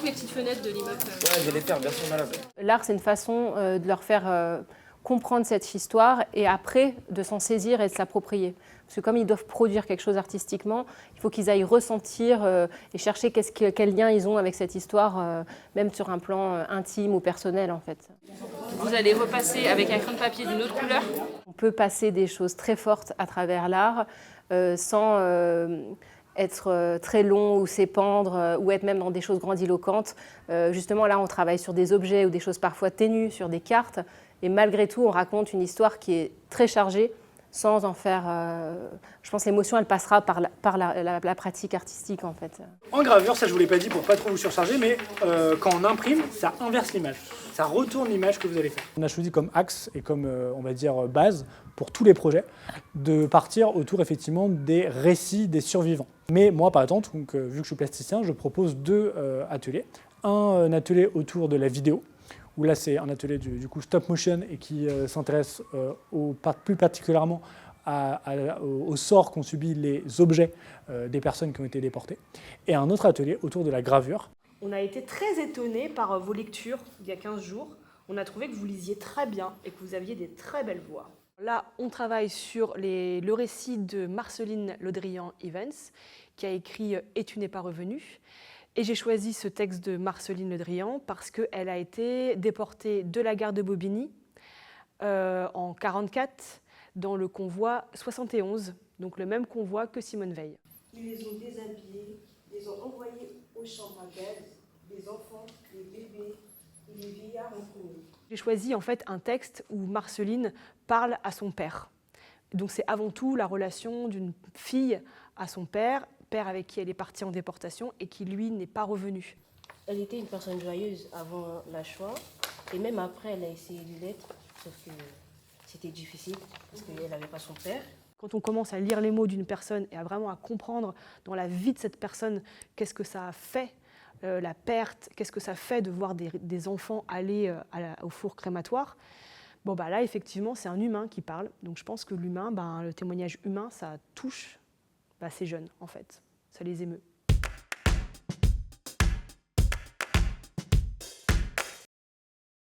que les petites fenêtres de l'immeuble. Ouais, je vais les faire, bien sûr, malade. L'art, c'est une façon de leur faire comprendre cette histoire et après de s'en saisir et de s'approprier. Parce que comme ils doivent produire quelque chose artistiquement, il faut qu'ils aillent ressentir et chercher quel lien ils ont avec cette histoire, même sur un plan intime ou personnel en fait. Vous allez repasser avec un crayon de papier d'une autre couleur. On peut passer des choses très fortes à travers l'art sans être très long ou s'épandre ou être même dans des choses grandiloquentes. Justement là on travaille sur des objets ou des choses parfois ténues, sur des cartes. Et malgré tout, on raconte une histoire qui est très chargée, sans en faire... je pense que l'émotion, elle passera par la pratique artistique, en fait. En gravure, ça je vous l'ai pas dit pour pas trop vous surcharger, mais quand on imprime, ça inverse l'image. Ça retourne l'image que vous allez faire. On a choisi comme axe et comme, on va dire, base pour tous les projets, de partir autour, effectivement, des récits des survivants. Mais moi, par exemple, donc, vu que je suis plasticien, je propose deux ateliers. Un atelier autour de la vidéo, où là c'est un atelier du coup stop motion et qui s'intéresse plus particulièrement au sort qu'ont subi les objets des personnes qui ont été déportées. Et un autre atelier autour de la gravure. On a été très étonnés par vos lectures il y a 15 jours. On a trouvé que vous lisiez très bien et que vous aviez des très belles voix. Là, on travaille sur le récit de Marceline Ledrian-Evans, qui a écrit « Et tu n'es pas revenu ». Et j'ai choisi ce texte de Marceline Ledrian parce qu'elle a été déportée de la gare de Bobigny en 1944 dans le convoi 71, donc le même convoi que Simone Veil. Ils les ont déshabillés, les ont envoyés aux chambres à gaz, les enfants, les bébés et les vieillards en premier. J'ai choisi en fait un texte où Marceline parle à son père. Donc c'est avant tout la relation d'une fille à son père avec qui elle est partie en déportation et qui, lui, n'est pas revenu. Elle était une personne joyeuse avant la Shoah, et même après, elle a essayé de l'être, sauf que c'était difficile, parce qu'elle n'avait pas son père. Quand on commence à lire les mots d'une personne et vraiment à comprendre dans la vie de cette personne qu'est-ce que ça a fait, la perte, qu'est-ce que ça fait de voir des enfants aller au four crématoire, bon, bah là, effectivement, c'est un humain qui parle. Donc je pense que l'humain, le témoignage humain, ça touche ces jeunes, en fait. Ça les émeut.